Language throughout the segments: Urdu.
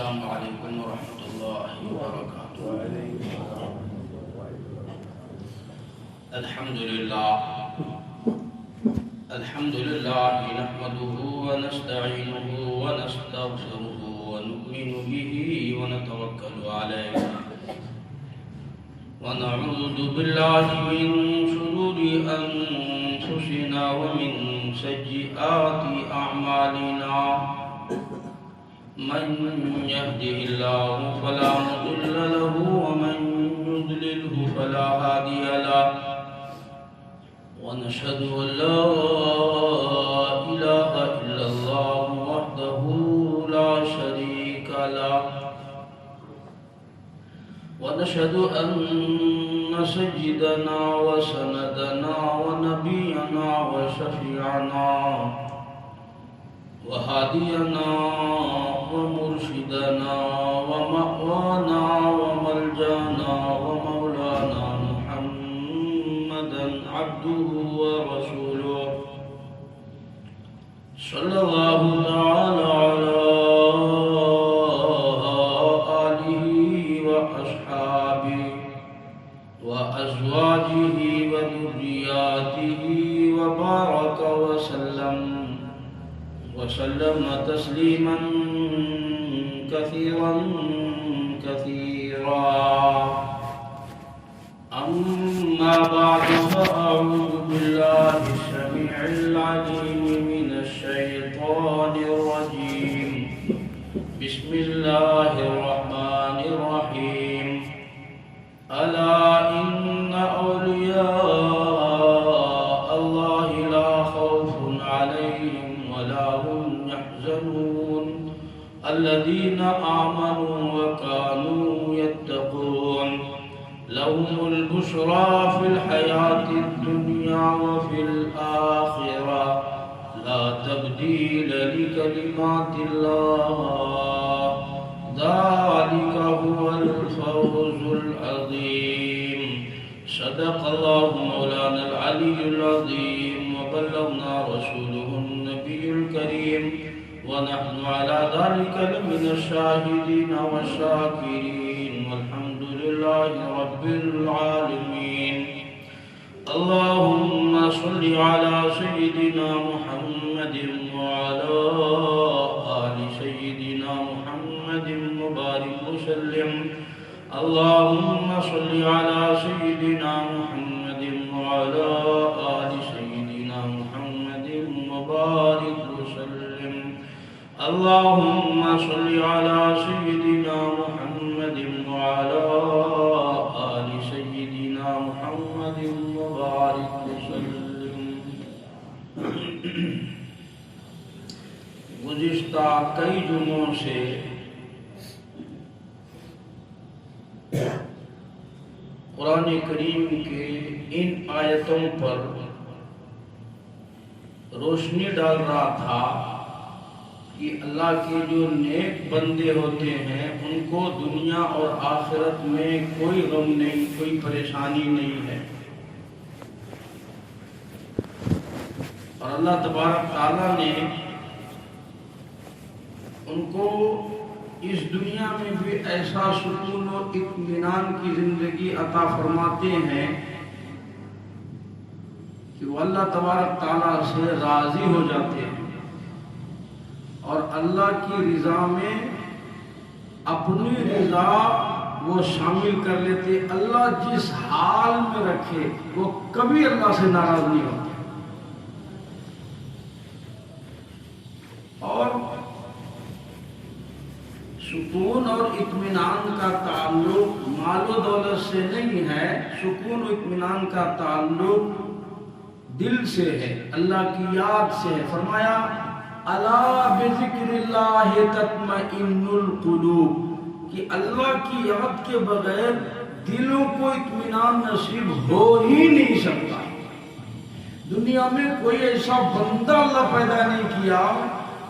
السلام علیکم ورحمۃ اللہ وبرکاتہ۔ الحمد للہ نحمده ونستعینه ونستغفره ونؤمن به ونتوکل علیہ ونعوذ باللہ من شرور انفسنا ومن سیئات اعمالنا، من يهده الله فلا مضل له ومن يضلله فلا هادي له، ونشهد أن لا إله إلا الله وحده لا شريك له، ونشهد أن سيدنا وسندنا ونبينا وشفيعنا وهادينا ومرشدنا ومأوانا وملجانا ومولانا محمدا عبده ورسوله، صلى الله تعالى على آله وأصحابه وأزواجه وذرياته وبارك وسلم تسليما كثيرا كثيرا. أما بعد فأعوذ بالله السميع العليم من الشيطان الرجيم. بسم الله الرحمن الرحيم. ألا إن أولياء الله لا خوف عليهم ولا هم يحزنون الذين آمنوا وكانوا يتقون لهم البشرى في الحياة الدنيا وفي الآخرة لا تبديل لكلمات الله ذلك هو الفوز العظيم. صدق الله مولانا العلي العظيم وبلغنا رسوله النبي الكريم ونحن على ذلك لمن الشاهدين والشاكرين والحمد لله رب العالمين. اللهم صل على سيدنا محمد وعلى آل سيدنا محمد مبارك وسلم. اللهم صل على سيدنا محمد وعلى آل سيدنا محمد مبارك وسلم. اللهم صل على سيدنا محمد وعلى آل سيدنا محمد مبارك وسلم. گزشتہ کئی جمعوں سے قرآن کریم کے ان آیتوں پر روشنی ڈال رہا تھا کہ اللہ کے جو نیک بندے ہوتے ہیں ان کو دنیا اور آخرت میں کوئی غم نہیں، کوئی پریشانی نہیں ہے، اور اللہ تبارک تعالیٰ نے ان کو اس دنیا میں بھی ایسا سکون و اطمینان کی زندگی عطا فرماتے ہیں کہ وہ اللہ تبارک تعالیٰ سے راضی ہو جاتے ہیں اور اللہ کی رضا میں اپنی رضا وہ شامل کر لیتے. اللہ جس حال میں رکھے وہ کبھی اللہ سے ناراض نہیں ہوتے. اور سکون اور اطمینان کا تعلق مال و دولت سے نہیں ہے، سکون و اطمینان کا تعلق دل سے ہے، اللہ کی یاد سے ہے. فرمایا الا بذکر اللہ تطمئن القلوب، کہ اللہ کی یاد کے بغیر دلوں کو اطمینان نصیب ہو ہی نہیں سکتا. دنیا میں کوئی ایسا بندہ اللہ پیدا نہیں کیا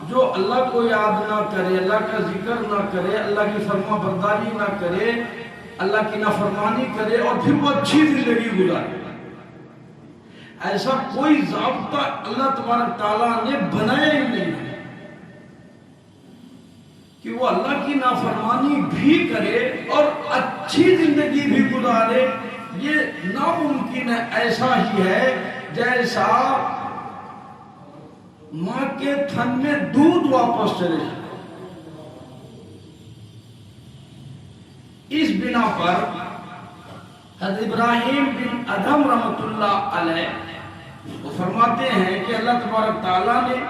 جو اللہ کو یاد نہ کرے، اللہ کا ذکر نہ کرے، اللہ کی فرما برداری نہ کرے، اللہ کی نافرمانی کرے اور پھر وہ اچھی زندگی گزارے. ایسا کوئی ضابطہ اللہ تبارک تعالیٰ نے بنایا ہی نہیں ہے کہ کہ وہ اللہ کی نافرمانی بھی کرے اور اچھی زندگی بھی گزارے، یہ ناممکن ہے۔ ایسا ہی ہے جیسا ماں کے تھن میں دودھ واپس چلے جائے۔ اس بنا پر حضرت ابراہیم بن ادھم رحمۃ اللہ علیہ وہ فرماتے ہیں کہ اللہ تبارک تعالیٰ نے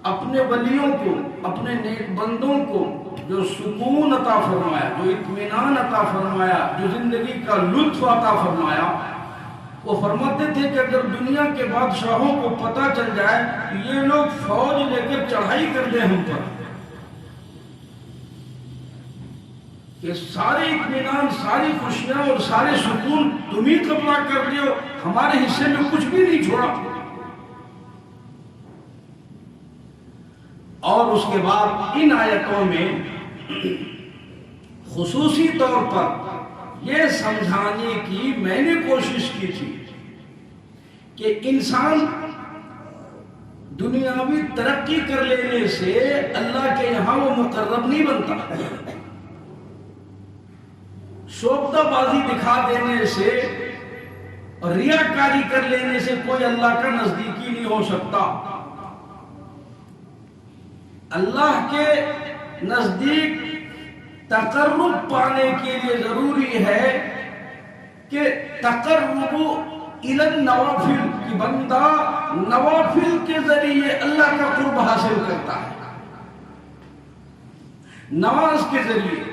اپنے ولیوں کو، اپنے نیک بندوں کو جو سکون عطا فرمایا، جو اطمینان عطا فرمایا، جو زندگی کا لطف عطا فرمایا، وہ فرماتے تھے کہ اگر دنیا کے بادشاہوں کو پتہ چل جائے کہ یہ لوگ فوج لے کر چڑھائی کر دیں ہم پر، کہ سارے اطمینان، ساری خوشیاں اور سارے سکون تم ہی قبضہ کر لیو، ہمارے حصے میں کچھ بھی نہیں چھوڑا۔ اور اس کے بعد ان آیتوں میں خصوصی طور پر یہ سمجھانے کی میں نے کوشش کی تھی کہ انسان دنیاوی ترقی کر لینے سے اللہ کے یہاں وہ مقرب نہیں بنتا، شوفتہ بازی دکھا دینے سے اور ریاکاری کر لینے سے کوئی اللہ کا نزدیکی نہیں ہو سکتا۔ اللہ کے نزدیک تقرب پانے کے لیے ضروری ہے کہ تقرب الی النوافل، کہ بندہ نوافل کے ذریعے اللہ کا قرب حاصل کرتا ہے۔ نماز کے ذریعے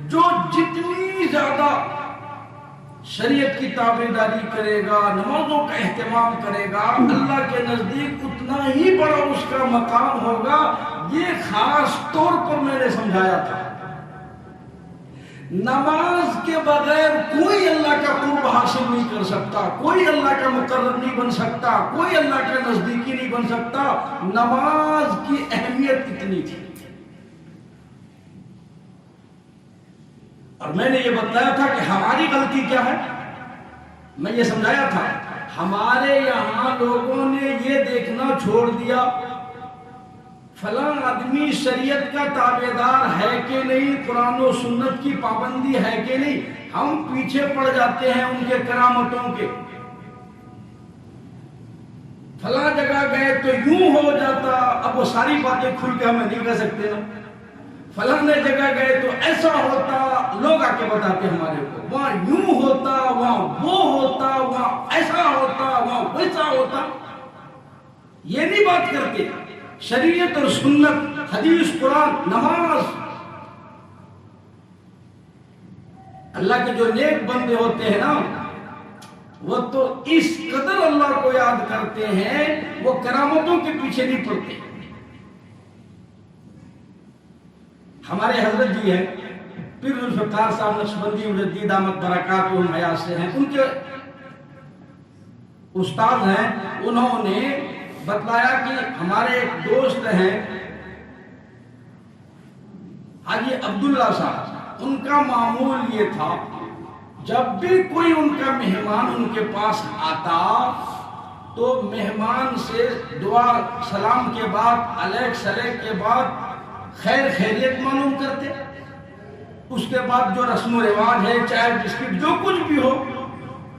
جو جتنی زیادہ شریعت کی تابعداری کرے گا، نمازوں کا اہتمام کرے گا، اللہ کے نزدیک اتنا ہی بڑا اس کا مقام ہوگا۔ یہ خاص طور پر میں نے سمجھایا تھا، نماز کے بغیر کوئی اللہ کا قرب حاصل نہیں کر سکتا، کوئی اللہ کا مقرب نہیں بن سکتا، کوئی اللہ کا نزدیکی نہیں بن سکتا۔ نماز کی اہمیت اتنی تھی، اور میں نے یہ بتایا تھا کہ ہماری غلطی کیا ہے۔ میں یہ سمجھایا تھا ہمارے یہاں لوگوں نے یہ دیکھنا چھوڑ دیا فلاں آدمی شریعت کا تابعدار ہے کہ نہیں، قرآن و سنت کی پابندی ہے کہ نہیں، ہم پیچھے پڑ جاتے ہیں ان کے کرامتوں کے۔ فلاں جگہ گئے تو یوں ہو جاتا، اب وہ ساری باتیں کھل کے ہمیں نہیں کہہ سکتے نا۔ فلاں جگہ گئے تو ایسا ہوتا، لوگ آ کے بتاتے ہمارے کو، وہاں یوں ہوتا، وہاں وہ ہوتا، وہاں ایسا ہوتا، وہاں ویسا ہوتا۔ یہ نہیں بات کرتے شریعت اور سنت، حدیث، قرآن، نماز۔ اللہ کے جو نیک بندے ہوتے ہیں نا، وہ تو اس قدر اللہ کو یاد کرتے ہیں، وہ کرامتوں کے پیچھے نہیں پڑتے۔ ہمارے حضرت جی ہیں پیر ذوالفقار صاحب نقشبندی مجدد دامت برکاتہم حیات سے ہیں، ان کے استاد ہیں، انہوں نے بتلایا کہ ہمارے ایک دوست ہیں حاجی عبداللہ صاحب، ان کا معمول یہ تھا جب بھی کوئی ان کا مہمان ان کے پاس آتا تو مہمان سے دعا سلام کے بعد، علیک سلیک کے بعد خیر خیریت معلوم کرتے، اس کے بعد جو رسم و رواج ہے، چائے بسکٹ جو کچھ بھی ہو،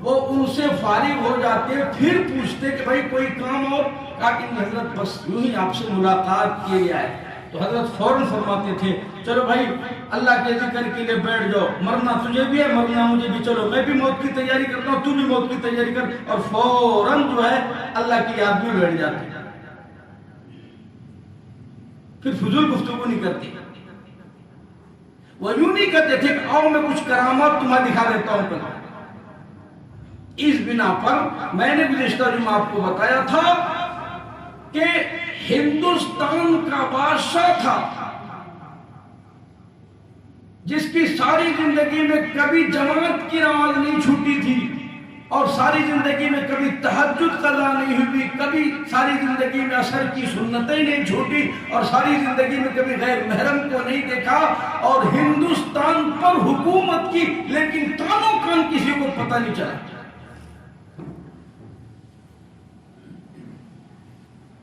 وہ ان سے فارغ ہو جاتے، پھر پوچھتے کہ بھائی کوئی کام اور، کہا کہ حضرت بس یوں ہی آپ سے ملاقات کے لیے آئے۔ تو حضرت فوراً فرماتے تھے چلو بھائی اللہ کے ذکر کے لیے بیٹھ جاؤ، مرنا تجھے بھی ہے، مرنا مجھے بھی، چلو میں بھی موت کی تیاری کرتا ہوں، تو بھی موت کی تیاری کر، اور فوراً جو ہے اللہ کی یاد میں بیٹھ جاتے، پھر فضول گفتگو نہیں کرتے۔ وہ یوں نہیں کہتے تھے کہ آؤ میں کچھ کرامات تمہیں دکھا دیتا ہوں پہلے۔ اس بنا پر میں نے گزشتہ جمعہ آپ کو بتایا تھا کہ ہندوستان کا بادشاہ تھا جس کی ساری زندگی میں کبھی جماعت کی نماز نہیں چھوٹی تھی، اور ساری زندگی میں کبھی تہجد قضا نہیں ہوئی، کبھی ساری زندگی میں عصر کی سنتیں نہیں چھوٹی، اور ساری زندگی میں کبھی غیر محرم کو نہیں دیکھا، اور ہندوستان پر حکومت کی، لیکن کانوں کان کسی کو پتہ نہیں چلا۔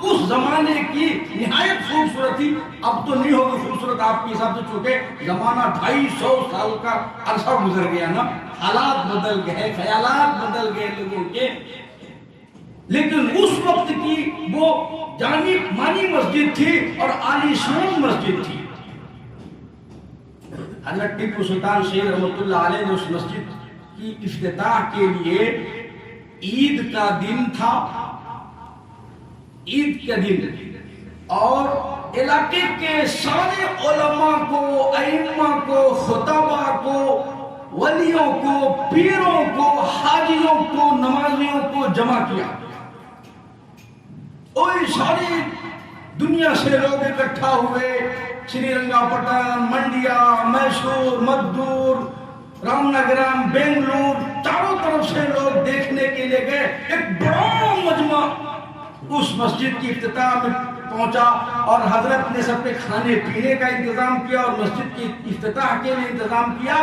اس زمانے کی نہایت خوبصورت تھی. اب تو نہیں ہوگی خوبصورت آپ کے حساب سے، چونکہ زمانہ 250 سال کا عرصہ گزر گیا نا، حالات بدل گئے، خیالات بدل گئے لوگوں کے. لیکن اس وقت کی وہ جانی مانی مسجد تھی اور عالی شان مسجد تھی. حضرت ٹیپو سلطان شہید رحمۃ اللہ علیہ نے اس مسجد کی افتتاح کے لیے عید کا دن تھا، عید کا دن، اور علاقے کے سارے علماء کو، ائمہ کو، خطباء کو، ولیوں کو، پیروں کو، حاجیوں کو، نمازیوں کو جمع کیا. اور ساری دنیا سے لوگ اکٹھا ہوئے. سری رنگا پٹن، منڈیا، میسور، مدور، رام نگرام، بنگلور، چاروں طرف سے لوگ دیکھنے کے لیے گئے. ایک بڑا مجمع اس مسجد کی افتتاح میں پہنچا اور حضرت نے سب کے کھانے پینے کا انتظام کیا اور مسجد کی افتتاح کے لیے انتظام کیا.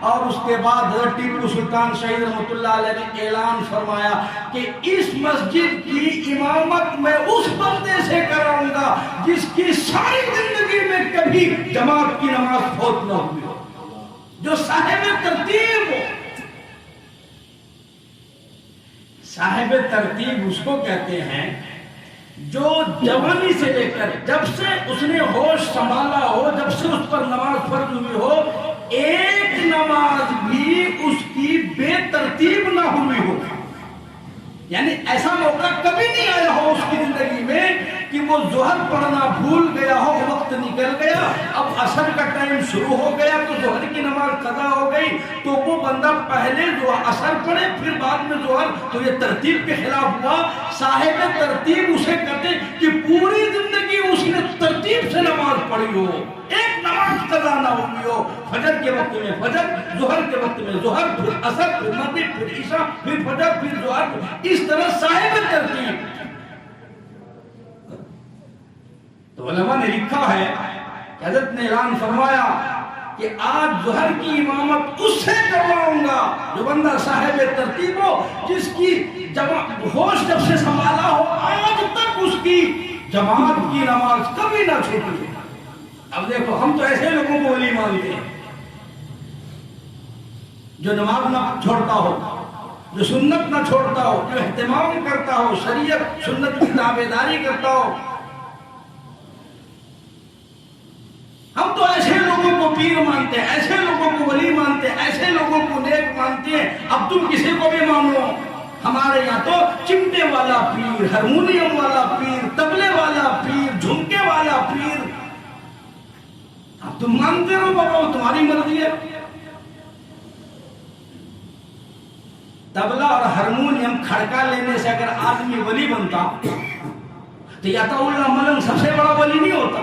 اور اس کے بعد حضرت ٹیپو سلطان شہید رحمۃ اللہ علیہ نے اعلان فرمایا کہ اس مسجد کی امامت میں اس بندے سے کراؤں گا جس کی ساری زندگی میں کبھی جماعت کی نماز فوت نہ ہوئی ہو، جو صاحب ترتیب ہو. صاحب ترتیب اس کو کہتے ہیں جو جوانی سے لے کر جب سے اس نے ہوش سنبھالا ہو، جب سے اس پر نماز فرض ہوئی ہو، ایک نماز بھی اس کی بے ترتیب نہ ہوئی ہو. یعنی ایسا موقع کبھی نہیں آیا ہو اس کی زندگی میں کہ وہ ظہر پڑھنا بھول گیا ہو، وقت نکل گیا، اب عصر کا ٹائم شروع ہو گیا تو ظہر کی نماز قضا ہو گئی تو وہ بندہ پہلے جو عصر پڑھے پھر بعد میں ظہر، تو یہ ترتیب کے خلاف ہوا. صاحب ترتیب اسے کہتے کہ پوری زندگی اس نے ترتیب سے نماز پڑھی ہو، ایک نماز قضا نہ ہوئی ہو. فجر کے وقت میں فجر، ظہر کے وقت میں ظہر، پھر عصر، پھر مغرب، پھر عشاء، پھر فجر، پھر ظہر، اس طرح صاحب ترتیب. تو علماء نے لکھا ہے کہ حضرت نے اعلان فرمایا کہ آج ظہر کی امامت اس سے کرواؤں گا جو بندہ صاحب ترتیب ہو، جس کی ہوش جب سے سنبھالا ہو آج تک اس کی جماعت کی نماز کبھی نہ چھوٹی. اب دیکھو ہم تو ایسے لوگوں کو ولی مانتے ہیں جو نماز نہ چھوڑتا ہو، جو سنت نہ چھوڑتا ہو، جو اہتمام کرتا ہو، شریعت سنت کی تابعداری کرتا ہو. ہم تو ایسے لوگوں کو پیر مانتے ہیں، ایسے لوگوں کو ولی مانتے ہیں، ایسے لوگوں کو نیک مانتے ہیں. اب تم کسی کو بھی مانو، ہمارے یہاں تو چمٹے والا پیر، ہارمونیم والا پیر، تبلے والا پیر، جھمکے والا پیر. اب تم مانتے رہو بابا، تمہاری مرضی ہے. تبلا اور ہارمونیم کھڑکا لینے سے اگر آدمی ولی بنتا تو یا تو اللہ ملنگ سب سے بڑا ولی نہیں ہوتا.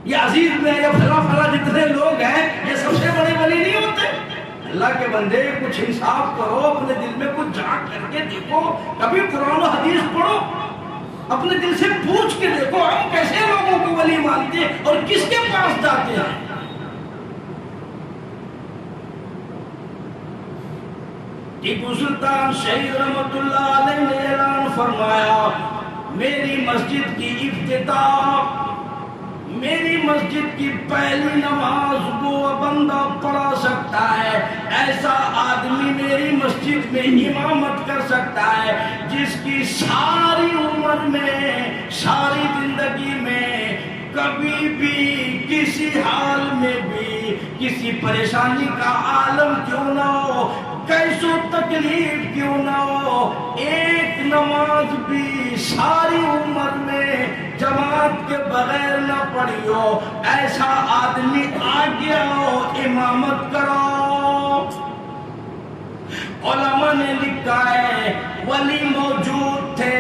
یہ عزیز میں یا فلاں جتنے لوگ ہیں یہ سب سے بڑے ولی نہیں ہوتے. اللہ کے بندے کچھ انصاف کرو، اپنے دل میں کچھ جھانک کر کے دیکھو، کبھی قرآن و حدیث پڑھو، اپنے دل سے پوچھ کے دیکھو ہم کیسے لوگوں کو ولی مانتے ہیں اور کس کے پاس جاتے ہیں. ٹیپو سلطان شہید رحمۃ اللہ علیہ نے اعلان فرمایا میری مسجد کی افتتاح، میری مسجد کی پہلی نماز وہ بندہ پڑھا سکتا ہے، ایسا آدمی میری مسجد میں امامت کر سکتا ہے جس کی ساری عمر میں، ساری زندگی میں کبھی بھی کسی حال میں بھی کسی پریشانی کا عالم کیوں نہ ہو، کیسو تکلیف کیوں نہ ہو، ایک نماز بھی ساری عمر میں جماعت کے بغیر نہ پڑھی ہو، ایسا آدمی آ گیا ہو امامت کرو. علماء نے لکھا ہے ولی موجود تھے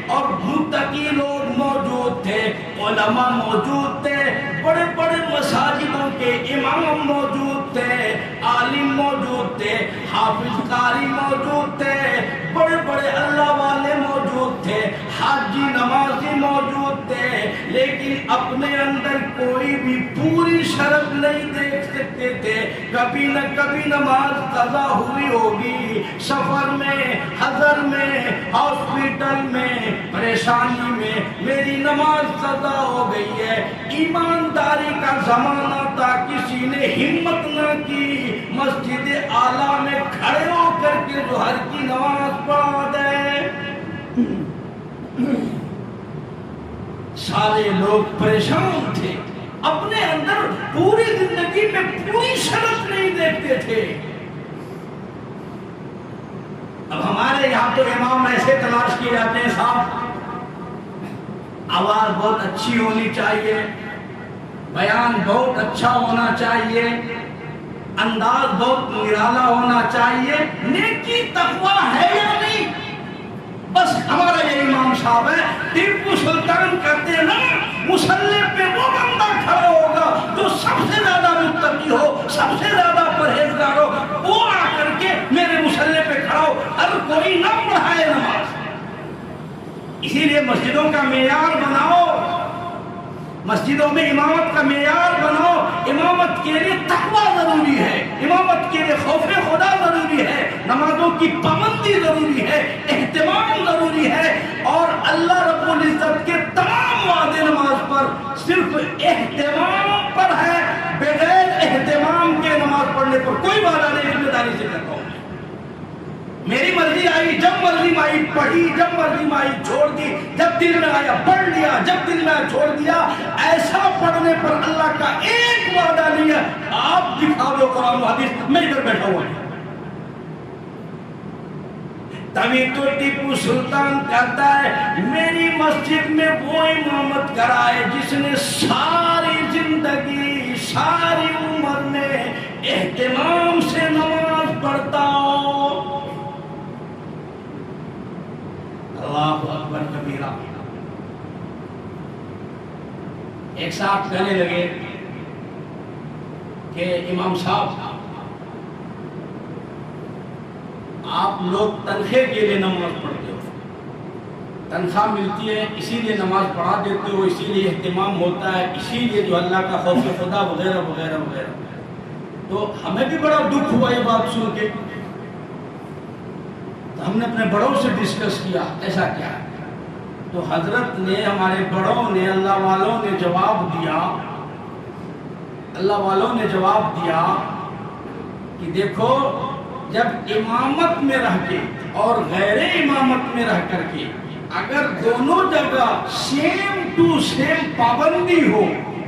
اور متقی لوگ موجود تھے، علماء موجود تھے، بڑے بڑے مساجدوں کے امام موجود تھے، عالم موجود تھے، حافظ قاری موجود تھے، بڑے بڑے اللہ والے موجود تھے، حاجی نمازی موجود تھے، لیکن اپنے اندر کوئی بھی پوری شرط نہیں دیکھ سکتے تھے۔ کبھی نہ کبھی نماز قضا ہوئی ہوگی، سفر میں، حضر میں، ہاسپٹل میں، پریشانی میں میری نماز قضا ہو گئی ہے۔ ایمانداری کا زمانہ تھا، کسی نے ہمت نہ کی مسجد اعلیٰ میں کھڑے ہو کر کے ظہر کی نماز پڑھا دے۔ سارے لوگ پریشان تھے، اپنے اندر پوری زندگی میں پوری شرط نہیں دیکھتے تھے۔ اب ہمارے یہاں تو امام ایسے تلاش کیے جاتے ہیں، صاحب آواز بہت اچھی ہونی چاہیے، بیان بہت اچھا ہونا چاہیے، انداز بہت نرالا ہونا چاہیے، نیکی تقویٰ ہے یا نہیں؟ بس ہمارا یہ امام صاحب ہے۔ ٹیپو سلطان کہتے ہیں نا، مصلی پہ وہ بندہ کھڑا ہوگا جو سب سے زیادہ متقی ہو، سب سے زیادہ پرہیزگار ہو، وہ آ کر کے میرے مصلی پہ کھڑا ہو، اگر کوئی نہ پڑھائے نماز۔ اسی لیے مسجدوں کا معیار بناؤ، مسجدوں میں امامت کا معیار بناؤ۔ امامت کے لیے تقویٰ ضروری ہے، امامت کے لیے خوف خدا ضروری ہے، نمازوں کی پابندی ضروری ہے، اہتمام ضروری ہے، اور اللہ رب العزت کے تمام وعدے نماز پر صرف اہتمام پر ہے، بغیر اہتمام کے نماز پڑھنے پر کوئی وعدہ نہیں۔ ذمہ داری سے کہتا ہوں، میری مرضی آئی جب مرضی میں آئی پڑھی، جب مرضی میں آئی چھوڑ دی، جب دل میں آیا پڑھ لیا، جب دل میں آیا چھوڑ دیا۔ ایسا پڑھنے پر اللہ کا ایک وعدہ نہیں ہے۔ آپ دکھا دو قرآن و حدیث، میں ادھر بیٹھا ہوا ہوں۔ تبھی تو ٹیپو سلطان کہتا ہے میری مسجد میں وہ امامت کرائے جس نے ساری زندگی، ساری عمر میں اہتمام سے نماز پڑھتا ہو۔ اللہ اکبر کبیرہ۔ ایک صاحب کہنے لگے کہ امام صاحب آپ لوگ تنخواہ کے لیے نماز پڑھتے ہو، تنخواہ ملتی ہے اسی لیے نماز پڑھا دیتے ہو، اسی لیے اہتمام ہوتا ہے، اسی لیے جو اللہ کا خوف خدا وغیرہ وغیرہ وغیرہ۔ تو ہمیں بھی بڑا دکھ ہوا یہ بات سن کے، تو ہم نے اپنے بڑوں سے ڈسکس کیا ایسا کیا ہے۔ تو حضرت نے، ہمارے بڑوں نے، اللہ والوں نے جواب دیا، اللہ والوں نے جواب دیا کہ دیکھو، جب امامت میں رہ کے اور غیر امامت میں رہ کر کے اگر دونوں جگہ سیم ٹو سیم پابندی ہو،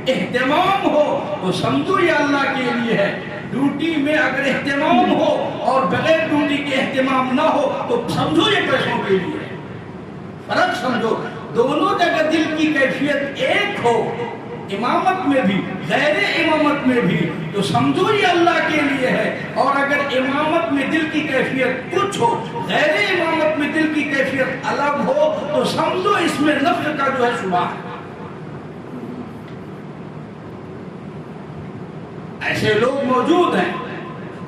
اہتمام ہو، تو سمجھو یہ اللہ کے لیے ہے۔ ڈیوٹی میں اگر اہتمام ہو اور بغیر ڈیوٹی کے اہتمام نہ ہو تو سمجھو یہ پیسوں کے لیے ہے۔ فرق سمجھو، دونوں جگہ دل کی کیفیت ایک ہو، امامت میں بھی غیر امامت میں بھی، تو سمجھو یہ اللہ کے لیے ہے۔ اور اگر امامت میں دل کی کیفیت کچھ ہو، غیر امامت میں دل کی کیفیت الگ ہو، تو سمجھو اس میں نفع کا جو ہے شبہ ہے۔ ایسے لوگ موجود ہیں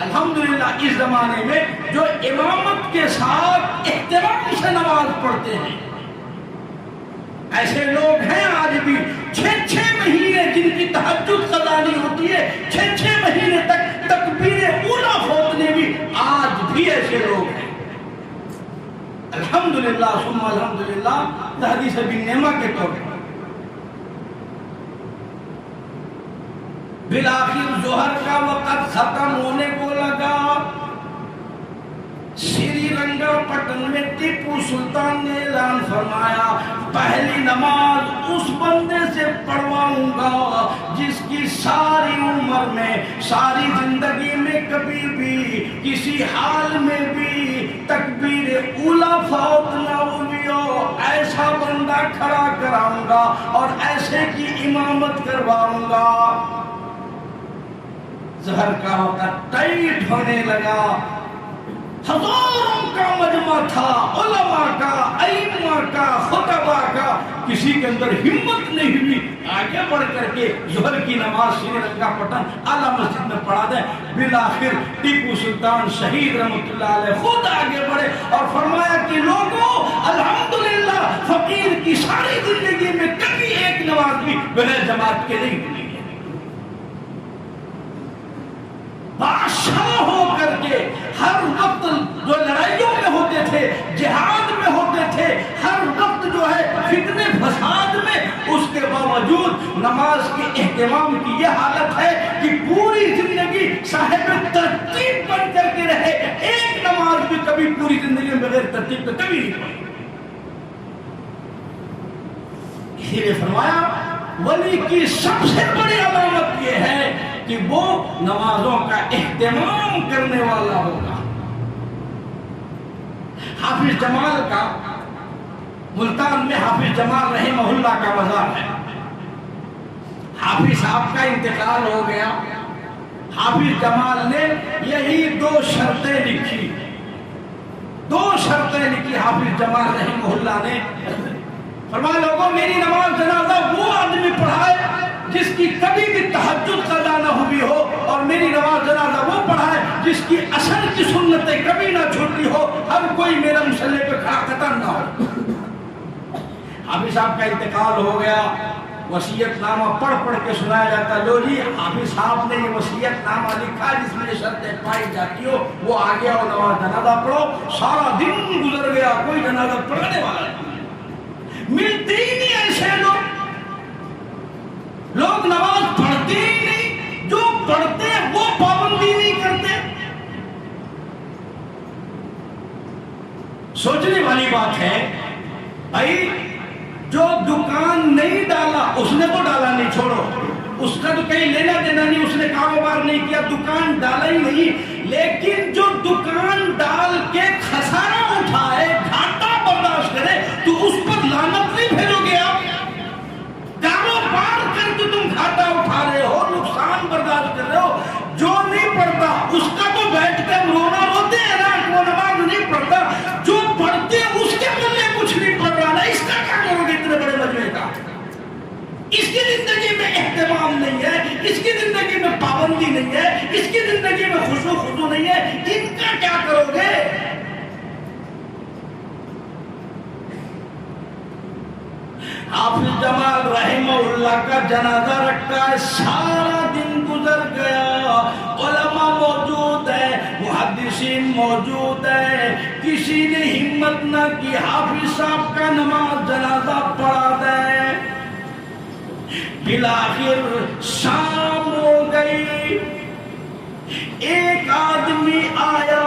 الحمدللہ اس زمانے میں جو امامت کے ساتھ احترام سے نماز پڑھتے ہیں۔ ایسے لوگ ہیں آج بھی، 6 مہینے جن کی تہجد قضا نہیں ہوتی ہے، 6 مہینے تک تکبیر اولیٰ ہوتے بھی آج بھی ایسے لوگ ہیں۔ الحمدللہ ثم الحمدللہ، حدیث ابن نعمہ کے طور پر بالآخر ظہر کا وقت ختم ہونے کو لگا۔ سری رنگا پٹن میں ٹیپو سلطان نے اعلان فرمایا، پہلی نماز اس بندے سے پڑھواؤں گا جس کی ساری عمر میں، ساری زندگی میں کبھی بھی کسی حال میں بھی تکبیر اولیٰ فوت نہ ہوئی ہو۔ ایسا بندہ کھڑا کراؤں گا اور ایسے کی امامت کرواؤں گا۔ ظہر کا وقت ٹائٹ ہونے لگا، ہزاروں کا مجمع تھا، علماء کا، ائمہ کا، خطبہ کا، کسی کے اندر ہمت نہیں ہوئی آگے بڑھ کر کے ظہر کی نماز سینے رنگا پٹن اعلیٰ مسجد میں پڑھا دیں. بالآخر ٹیپو سلطان شہید رحمۃ اللہ علیہ خود آگے بڑھے اور فرمایا کہ لوگوں الحمدللہ فقیر کی ساری زندگی میں کبھی ایک نماز بھی بغیر جماعت کے نہیں ہوئی. بادشاہ ہو کر کے ہر وقت جو لڑائیوں میں ہوتے تھے، جہاد میں ہوتے تھے، ہر وقت جو ہے فتنے فساد میں، اس کے باوجود نماز کے اہتمام کی یہ حالت ہے کہ پوری زندگی صاحب ترتیب بن کر کے رہے. ایک نماز بھی کبھی پوری زندگی میں بغیر ترتیب کے کبھی نہیں پڑھی. اسی لیے فرمایا ولی کی سب سے بڑی علامت یہ ہے کہ وہ نمازوں کا اہتمام کرنے والا ہوگا. حافظ جمال کا ملتان میں حافظ جمال رحمہ اللہ کا مزار ہے. حافظ صاحب کا انتقال ہو گیا. حافظ جمال نے یہی 2 شرطیں لکھی. 2 شرطیں لکھی حافظ جمال رحمہ اللہ نے. فرمایا لوگوں میری نماز جنازہ وہ آدمی پڑھائے جس کی کبھی بھی تہجد قضا نہ ہوئی ہو، اور میری نماز جنازہ وہ پڑھائے جس کی اثر کی سنتیں کبھی نہ چھوٹی ہو، ہر کوئی میرا مصلی پہ کھڑا قطر نہ ہو. حافظ صاحب کا انتقال ہو گیا. وصیت نامہ پڑھ پڑھ کے سنایا جاتا. لو جی حافظ صاحب نے یہ وصیت نامہ لکھا جس میں شرطیں پائی جاتی ہو وہ آ گیا اور نماز جنازہ پڑھو. سارا دن گزر گیا کوئی جنازہ پڑھنے والا نہیں. ملتے ہی نہیں ایسے لوگ نماز پڑھتے ہی نہیں. جو پڑھتے وہ پابندی نہیں کرتے. سوچنے والی بات ہے بھائی جو دکان نہیں ڈالا اس نے تو ڈالا نہیں، چھوڑو اس کا تو کہیں لینا دینا نہیں، اس نے کاروبار نہیں کیا، دکان ڈالا ہی نہیں. لیکن جو دکان ڈال کے خسارہ اٹھائے، گھاٹا برداشت کرے، تو اس پر لعنت نہیں بھیجو گے آپ. کاروبار کر کے تم گھاٹا اٹھا رہے ہو، نقصان برداشت کر رہے ہو. جو نہیں پڑھتا اس کا تو بیٹھ کر رونا روتے ہیں نا، وہ نماز نہیں پڑھتا. جو پڑھتے اس کے بلے کچھ نہیں پڑھ رہا نا، اس کا کیا کرو گے اتنے بڑے مجمع کا؟ اس کی زندگی میں اہتمام نہیں ہے، اس کی زندگی میں پابندی نہیں ہے، اس کی زندگی میں خشوع خضوع نہیں ہے، ان کا کیا کرو گے؟ حافظ جمال رحمہ اللہ کا جنازہ رکھا ہے. سارا دن گزر گیا. علماء موجود ہیں، محدثین موجود ہیں، کسی نے ہمت نہ کی حافظ صاحب کا نماز جنازہ پڑھا دے. بالآخر شام ہو گئی. ایک آدمی آیا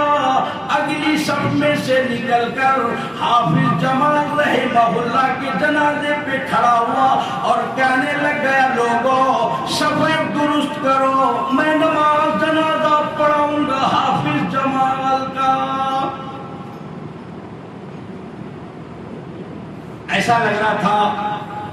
اگلی صف میں سے نکل کر حافظ جمال رحمہ اللہ کے جنازے پہ کھڑا ہوا اور کہنے لگ گیا لوگوں صفیں درست کرو، میں نماز جنازہ پڑھاؤں گا حافظ جمال کا. ایسا لگ رہا تھا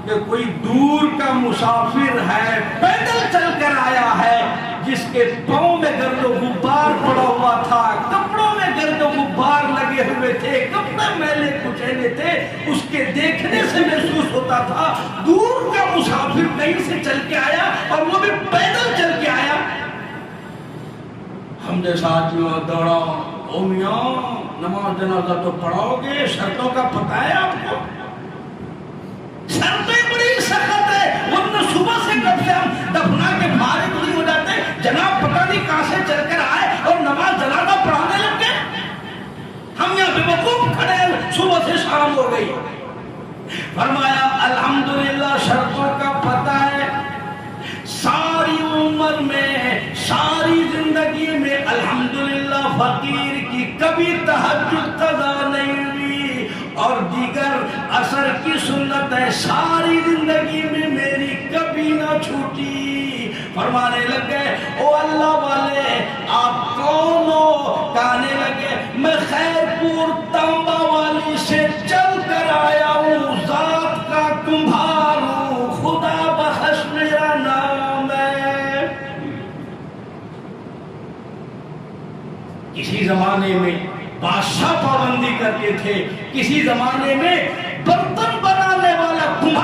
کہ کوئی دور کا مسافر ہے، پیدل چل کر آیا ہے، جس کے پاؤں میں گرد و غبار پڑا ہوا تھا، کپڑوں میں گرد و غبار لگے ہوئے تھے، کپڑے میلے کچیلے تھے. اس کے دیکھنے سے محسوس ہوتا تھا دور کا مسافر کہیں سے چل کے آیا اور وہ بھی پیدل چل کے آیا. ہم جیسا آدمی دوڑا، او میاں نماز جنازہ تو پڑھاؤ گے، شرطوں کا پتہ ہے آپ کو؟ شرطیں بڑی سخت ہے، ورنہ صبح سے کب سے ہم دفنا کے فارغ نہیں ہو جاتے. جناب پتہ نہیں کہاں سے چل کر آئے اور نماز جنازہ پڑھانے لگ گئے. ہم یہاں بے وقوف کھڑے ہیں، صبح سے شام ہو گئی. فرمایا الحمدللہ شرطوں کا پتہ ہے. ساری عمر میں، ساری زندگی میں الحمدللہ فقیر کی کبھی تہجد قضا نہیں ہوئی، اور دیگر اثر کی سنت ہے ساری زندگی میں میری کبھی نہ چھوٹی. فرمانے لگ گئے او اللہ والے آپ کون ہو؟ کہنے لگے میں خیر پور تانبا والی سے چل کر آیا ہوں، ذات کا کمبھار ہوں، خدا بخش میرا نام ہے. کسی زمانے میں بادشاہ پابندی کرتے تھے، کسی زمانے میں برتن بنانے والا کمبھار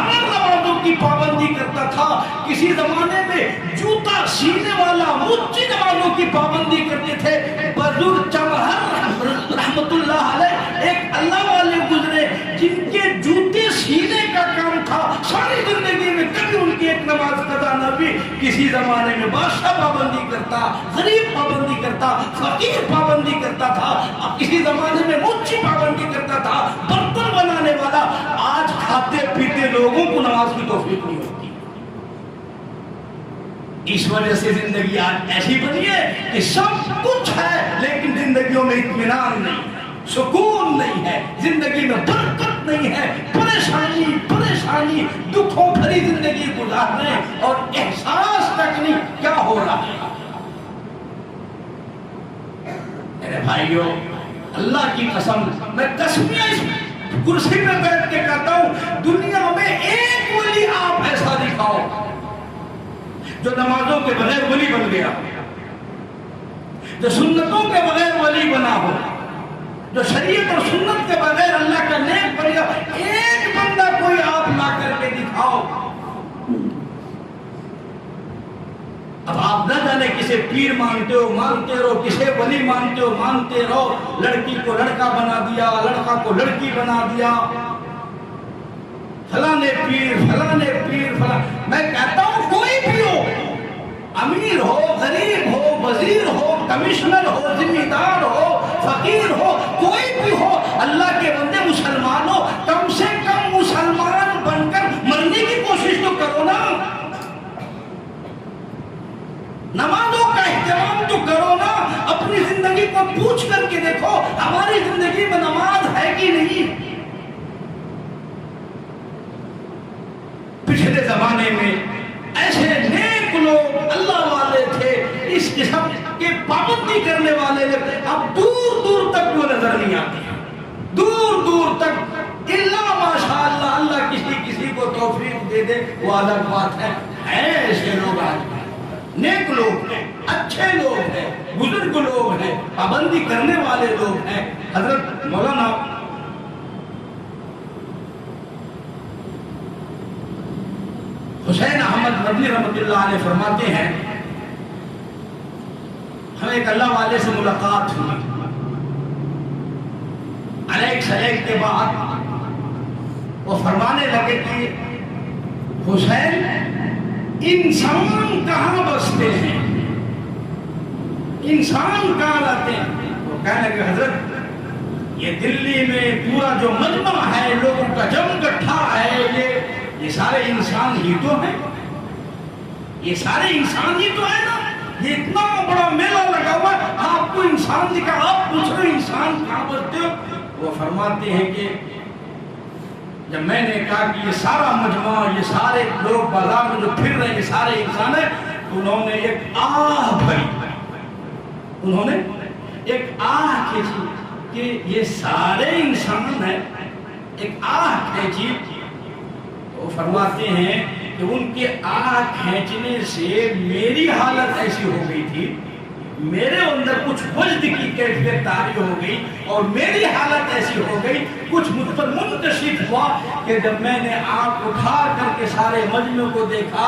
تھا. کسی زمانے میں جوتا سینے والا مچھی والوں کی پابندی کرتے تھے. بزرگ چمہر رحمت اللہ علیہ ایک اللہ والے گزرے جن کے جوتے سینے کا کام تھا. ساری زندگی میں کبھی ان کی ایک نماز قضا نہ ہوئی. کسی زمانے میں بادشاہ پابندی کرتا, غریب پابندی کرتا, فقیر پابندی کرتا تھا, کسی زمانے میں مچھی پابندی کرتا تھا, برتن بنانے والا. آج کھاتے پیتے لوگوں کو نماز کی توفیق نہیں ہوتی. اس وجہ سے زندگی آج ایسی بنی ہے کہ سب کچھ ہے لیکن زندگیوں میں اطمینان نہیں ہے, سکون نہیں ہے, زندگی میں برکت نہیں ہے, پریشانی پریشانی دکھوں بھری زندگی گزار رہے ہیں اور احساس تک نہیں کیا ہو رہا ہے. میرے بھائیو, اللہ کی قسم, میں قسمیہ اس کرسی پہ بیٹھ کے کہتا ہوں, دنیا میں ایک ولی آپ ایسا دکھاؤ جو نمازوں کے بغیر ولی بن گیا, جو سنتوں کے بغیر ولی بنا ہو, جو شریعت اور سنت کے بغیر اللہ کا نیک بن گیا. ایک بندہ کوئی آپ لا کر کے دکھاؤ. اب آپ نہ جانے کسے پیر مانتے ہو مانتے رہو, کسے ولی مانتے ہو مانتے رہو. لڑکی کو لڑکا بنا دیا, لڑکا کو لڑکی بنا دیا, فلانے پیر فلانے پیر فلاں. میں کہتا ہوں کوئی بھی ہو, امیر ہو, غریب ہو, وزیر ہو, کمشنر ہو, ذمہ دار ہو, فقیر ہو, کوئی بھی ہو, اللہ کے بندے مسلمان ہو, کم سے کم مسلمان بن کر مرنے کی کوشش تو کرو نا. نمازوں کا اہتمام تو کرو نا. اپنی زندگی کو پوچھ کر کے دیکھو ہماری زندگی میں نماز ہے کہ نہیں. پچھلے زمانے میں ایسے نیک لوگ اللہ والے تھے, اس قسم کے پابندی کرنے والے لوگ اب دور دور تک وہ نظر نہیں آتے, دور دور تک. اللہ ماشاءاللہ, اللہ کسی کو توفیق دے دے وہ الگ بات ہے. ایسے لوگ آج نیک لوگ ہیں, اچھے لوگ ہیں, بزرگ لوگ ہیں, پابندی کرنے والے لوگ ہیں. حضرت مولانا حسین احمد مدنی رحمت اللہ علیہ فرماتے ہیں, ہمیں ایک اللہ والے سے ملاقات ہوئی. علیک سلیک کے بعد وہ فرمانے لگے کہ حسین انسان کہاں بستے ہیں, انسان کہاں رہتے ہیں. وہ کہنے لگے حضرت یہ دلی میں پورا جو مجمع ہے, لوگوں کا جم گٹھا ہے, یہ سارے انسان ہی تو ہیں, یہ سارے انسان ہی تو ہیں نا. یہ اتنا بڑا میلہ لگا ہوا ہے, آپ کو انسان دکھا, آپ پوچھ رہے انسان کہاں بستے ہو. وہ فرماتے ہیں کہ جب میں نے کہا کہ یہ سارا مجمع, یہ سارے لوگ بازار میں جو پھر رہے ہیں یہ سارے انسان ہیں, تو انہوں نے ایک آہ بھری, انہوں نے ایک آہ کھینچی کہ یہ سارے انسان ہیں, ایک آہ کھینچی. وہ فرماتے ہیں کہ ان کے آہ کھینچنے سے میری حالت ایسی ہو گئی تھی, میرے اندر کچھ وجد کی کیفیت طاری ہو گئی اور میری حالت ایسی ہو گئی, کچھ مجھ پر منتشر ہوا کہ جب میں نے آنکھ اٹھا کر کے سارے مجمع کو دیکھا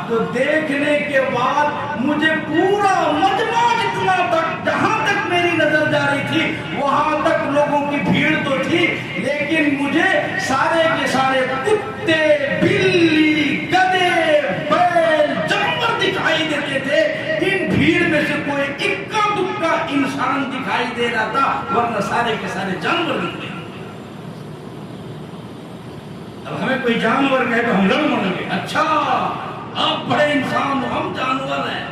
تو دیکھنے کے بعد مجھے پورا مجمع جتنا تک, جہاں تک میری نظر جا رہی تھی وہاں تک لوگوں کی بھیڑ تو تھی, لیکن مجھے سارے کے سارے کتے, بلی, گدھے, بیل, جانور دکھائی دیتے تھے. ان بھیڑ میں سے کوئی اکا دکا انسان دکھائی دے رہا تھا, ورنہ سارے کے سارے جانور نکلے. اب ہمیں کوئی جانور کہے تو ہم لڑ مڑیں گے, اچھا آپ بڑے انسان ہو, ہم جانور ہیں.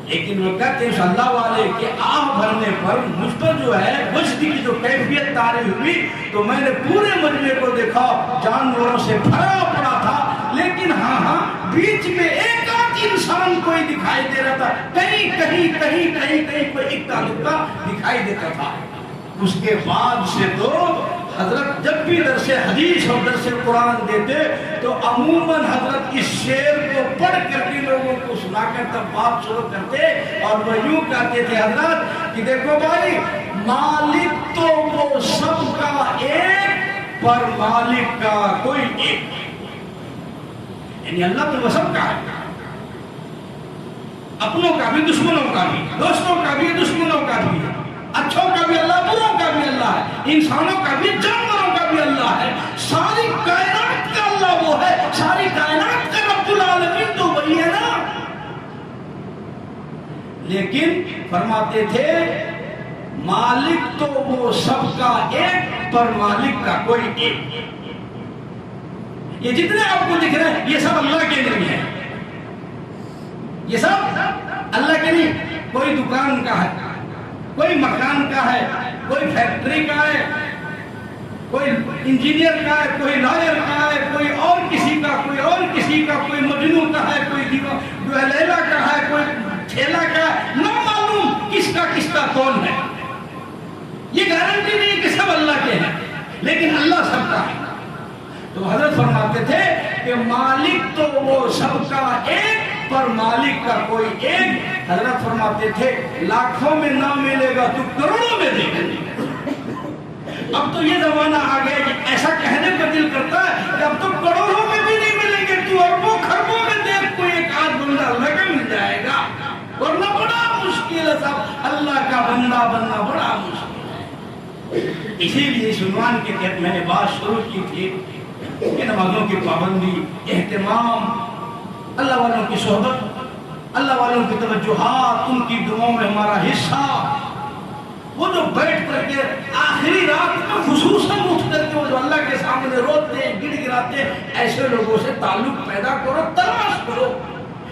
لیکن وہ کہتے ہیں اس اللہ والے کے آہ بھرنے پر مجھ پر جو ہے وجد کی جو کیفیت طاری ہوئی, تو میں نے پورے مجمع کو دیکھا جانوروں سے بھرا پڑا تھا, لیکن ہاں بیچ میں ایک آدھ انسان کوئی دکھائی دے رہا تھا, کہیں کہیں کہیں کہیں کہیں کوئی اکا دکا دکھائی دیتا تھا. اس کے بعد سے تو حضرت جب بھی درس حدیث اور درس قرآن دیتے تو عموماً حضرت اس شعر کو پڑھ کر کے لوگوں کو سنا کر تب بات شروع کرتے, اور وہ یوں کہتے تھے حضرت کہ دیکھو بھائی, مالک تو وہ سب کا ایک, پر مالک کا کوئی ایک. یعنی اللہ تو وہ سب کا ہے، اپنوں کا بھی دشمنوں کا بھی، دوستوں کا بھی دشمنوں کا بھی، اچھوں کا بھی اللہ، بروں کا بھی اللہ ہے، انسانوں کا بھی جانوروں کا بھی اللہ ہے، ساری کائنات کا اللہ وہ ہے، ساری کائنات کا رب العالمین تو وہی ہے نا۔ لیکن فرماتے تھے مالک تو وہ سب کا ایک پر مالک کا کوئی ایک۔ یہ جتنے آپ کو دکھ رہے ہیں یہ سب اللہ کے لیے ہے، یہ سب اللہ کے لیے۔ کوئی دکان کا ہے، کوئی مکان کا ہے، کوئی فیکٹری کا ہے، کوئی انجینئر کا ہے، کوئی لائر کا ہے، کوئی اور کسی کا، کوئی اور کسی کا، کوئی مجنو کا ہے، کوئی جو ہے لیلا کا ہے، کوئی ٹھیلا کا ہے، نہ معلوم کس کا کون ہے۔ یہ گارنٹی نہیں کہ سب اللہ کے ہیں، لیکن اللہ سب کا ہے۔ تو حضرت فرماتے تھے کہ مالک تو وہ سب کا ایک پر مالک کا کوئی ایک۔ حضرت فرماتے تھے لاکھوں میں نہ ملے گا تو کروڑوں میں دے گا۔ اب تو یہ زمانہ آ گیا کہ ایسا کہنے کا دل کرتا ہے کہ اب تو کروڑوں میں بھی نہیں ملیں گے، تو اربوں خربوں میں دیکھ کوئی ایک آدھ بندہ اللہ کا مل جائے گا، ورنہ بڑا مشکل ہے صاحب، اللہ کا بندہ بننا بڑا مشکل ہے۔ اسی لیے اس عنوان کے تحت میں نے بات شروع کی تھی کہ نمازوں کی پابندی، اہتمام، اللہ والوں کی صحبت، اللہ والوں کی توجہات، ان کی دعاؤں میں ہمارا حصہ۔ وہ جو بیٹھ کر کے آخری رات میں خصوصاً اٹھ کر کے وہ جو اللہ کے سامنے روتے ہیں، گڑ گڑاتے ہیں، ایسے لوگوں سے تعلق پیدا کرو، تلاش کرو۔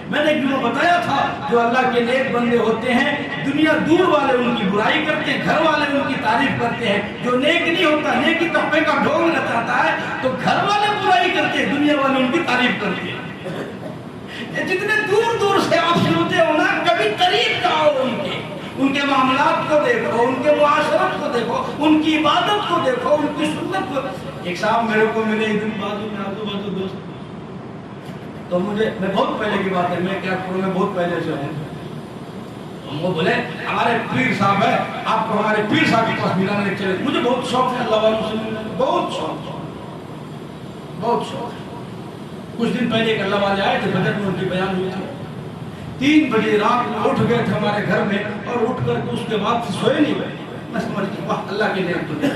میں نے ایک دن بتایا تھا جو اللہ کے نیک بندے ہوتے ہیں، دنیا دور والے ان کی برائی کرتے ہیں، گھر والے ان کی تعریف کرتے ہیں۔ جو نیک نہیں ہوتا، نیکی تپے کا ڈھول نچاتا ہے، تو گھر والے برائی کرتے ہیں، دنیا والے ان کی تعریف کرتے ہیں۔ جتنے دور دور سے آپ سنتے ہو نا، کبھی قریب کا ہو ان کے معاملات کو دیکھو، ان کے معاشرت کو دیکھو، ان کی عبادت کو دیکھو، ان کی سنت کو۔ ایک صاحب میرے کو ملے ایک دن بازو میں، آزو بازو دوست، تو مجھے، میں بہت پہلے کی بات ہے، میں کیا کروں، میں بہت پہلے سے ہوں، وہ بولے ہمارے پیر صاحب ہے، آپ کو ہمارے پیر صاحب کے پاس ملانے لے چلے۔ مجھے بہت شوق ہے اللہ والوں سے ملنے، بہت شوق، بہت شوق ہے۔ کچھ دن پہلے ایک اللہ والے آئے تھے، بجٹ میں ان کی بیان ہوئی تھی، 3 بجے رات میں اٹھ گئے تھے ہمارے گھر میں، اور اٹھ کر کے اس کے بعد سوئے نہیں گئے۔ میں سمجھ گیا واہ اللہ کے نیک بندے،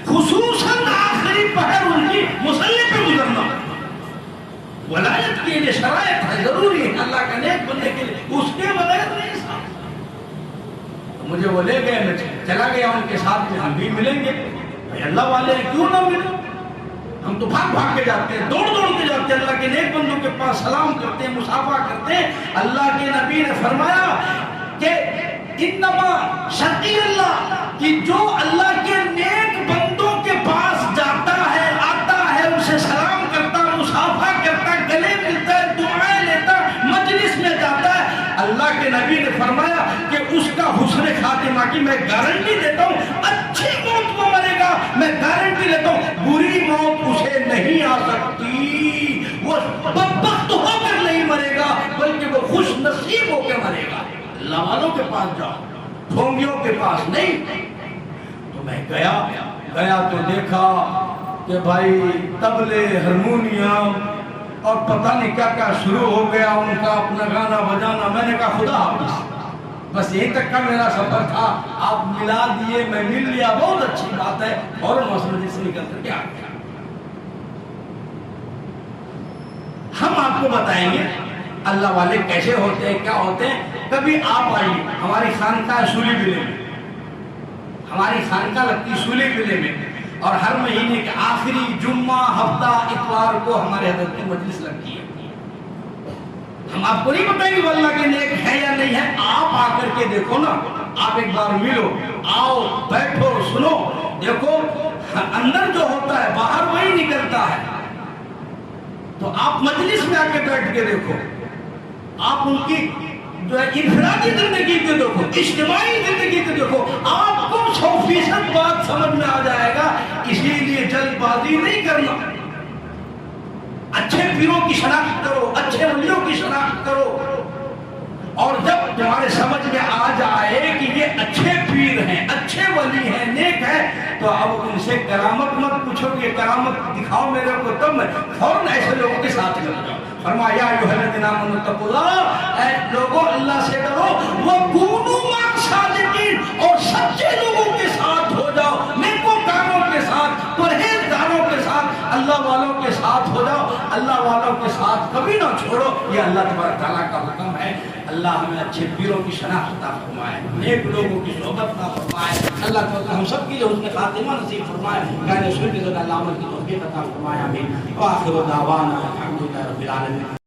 خصوصاً آخری پہر ان کی مصلی پہ گزرنا ولایت کے لیے شرائط ہے، ضروری ہے اللہ کا نیک بندے کے لیے، اس کے بغیر نہیں صاحب۔ مجھے وہ لے گئے، میں چلا گیا ان کے ساتھ میں، ہم بھی ملیں گے بھائی، اللہ والے کیوں نہ ملیں، ہم تو بھاگ بھاگ کے جاتے ہیں، دوڑ دوڑ کے جاتے ہیں، اللہ کے نیک بندوں کے پاس سلام کرتے ہیں، مصافحہ کرتے ہیں۔ اللہ کے نبی نے فرمایا کہ انما شقی اللہ، کہ جو اللہ کے نیک بندوں کے پاس جاتا ہے، آتا ہے، ان سے سلام کرتا، مصافحہ کرتا، گلے ملتا ہے، دعائیں لیتا، مجلس میں جاتا ہے، اللہ کے نبی نے فرمایا کہ اس کا حسن خاتمہ کی میں گارنٹی دیتا ہوں، اچھی موت وہ مرے گا، میں گارنٹی لیتا ہوں، بری موت اسے نہیں آ سکتی، وہ بدبخت ہو کر نہیں مرے گا، بلکہ وہ خوش نصیب ہو کے مرے گا۔ اللہ والوں کے پاس جاؤ، ڈھونگیوں کے پاس نہیں۔ تو میں گیا تو دیکھا کہ بھائی طبلے، ہارمونیم اور پتہ نہیں کیا کیا شروع ہو گیا، ان کا اپنا گانا بجانا۔ میں نے کہا خدا حافظ، بس یہیں تک کا میرا سفر تھا، آپ ملا دیے، میں مل لیا، بہت اچھی بات ہے، اور مسجد سے نکل کر کے آ گیا۔ ہم آپ کو بتائیں گے اللہ والے کیسے ہوتے ہیں، کیا ہوتے ہیں۔ کبھی آپ آئیے ہماری خانقاہ سولی ضلع میں، ہماری خانقاہ لگتی سولی ضلع میں، اور ہر مہینے کے آخری جمعہ، ہفتہ، اتوار کو ہمارے حضرت کی مجلس لگتی ہے۔ ہم آپ کو نہیں بتائیں گے وہ اللہ کے نیک ہے یا نہیں ہے، آپ آ کر کے دیکھو نا، آپ ایک بار ملو، آؤ، بیٹھو، سنو، دیکھو اندر جو ہوتا ہے باہر وہی نکلتا ہے۔ تو آپ مجلس میں آ کے بیٹھ کے دیکھو، آپ ان کی جو ہے انفرادی زندگی کو دیکھو، اجتماعی زندگی کو دیکھو، آپ کو 100% بات سمجھ میں آ جائے گا۔ اسی لیے جلد بازی نہیں کرنا، اچھے پیروں کی شناخت کرو، اچھے ولیوں کی شناخت کرو، اور جب تمہارے سمجھ میں آ جائے کہ یہ اچھے پیر ہیں، اچھے ولی ہیں، نیک ہیں، تو اب ان سے کرامت مت پوچھو کہ کرامت دکھاؤ میرے کو، تب میں فوراً ایسے لوگوں کے ساتھ لگ جاؤ۔ فرمایا ایھا الذین آمنوا اتقوا اللہ، اے لوگوں اللہ سے ڈرو، وکونوا مع الصادقین، اور سچے لوگوں کے ساتھ ہو جاؤ، نیکوکاروں کے ساتھ، پرہیزگاروں کے ساتھ، اللہ والوں کے ساتھ ہو جاؤ، اللہ والوں کے ساتھ کبھی نہ چھوڑو۔ یہ اللہ تبارک تعالیٰ کا حکم ہے۔ اللہ ہمیں اچھے پیروں کی شناخت عطا فرمائے، نیک لوگوں کی صحبت عطا فرمائے، اللہ تعالیٰ ہم سب کے لیے حسن خاتمہ نصیب فرمائے، قائد سنت اللہ عمل کی توفیق عطا فرمائے، آمین۔ وآخر دعوانا الحمدللہ رب العالمین۔